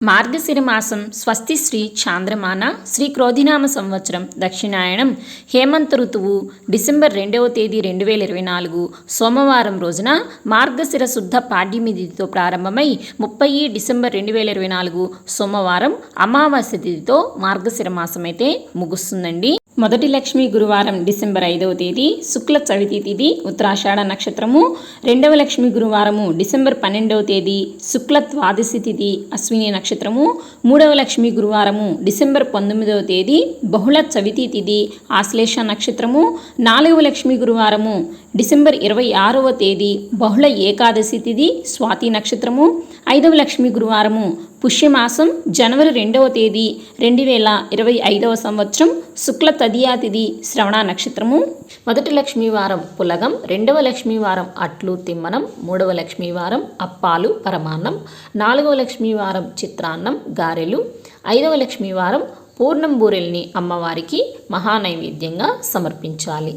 మార్గశిర మాసం స్వస్తి శ్రీ చాంద్రమాన శ్రీ క్రోధినామ సంవత్సరం దక్షిణాయనం హేమంత ఋతువు డిసెంబర్ 2వ తేదీ 2024 సోమవారం రోజున మార్గశిర శుద్ధ పాడ్యమి తిథితో ప్రారంభమై 30 డిసెంబర్ 2024 సోమవారం అమావాస్య తిథితో మార్గశిర మాసం అయితే ముగుస్తుందండి. మొదటి లక్ష్మీ గురువారం డిసెంబర్ 5వ తేదీ శుక్ల చవితి తిథి ఉత్తరాషాఢ నక్షత్రము. రెండవ లక్ష్మీ గురువారము డిసెంబర్ 12వ తేదీ శుక్ల ద్వాదశి తిథి అశ్విని నక్షత్రము. మూడవ లక్ష్మీ గురువారము డిసెంబర్ 19వ తేదీ బహుళ చవితి తిథి ఆశ్లేష నక్షత్రము. నాలుగవ లక్ష్మీ గురువారము డిసెంబర్ 26వ తేదీ బహుళ ఏకాదశి తిథి స్వాతి నక్షత్రము. ఐదవ లక్ష్మీ గురువారము పుష్యమాసం జనవరి 2వ తేదీ 2025వ సంవత్సరం శుక్ల తదియా తిథి శ్రవణ నక్షత్రము. మొదటి లక్ష్మీవారం పులగం, రెండవ లక్ష్మీవారం అట్లు తిమ్మనం, మూడవ లక్ష్మీవారం అప్పాలు పరమాన్నం, నాలుగవ లక్ష్మీవారం చిత్రాన్నం గారెలు, ఐదవ లక్ష్మీవారం పూర్ణం బూరెల్ని అమ్మవారికి మహానైవేద్యంగా సమర్పించాలి.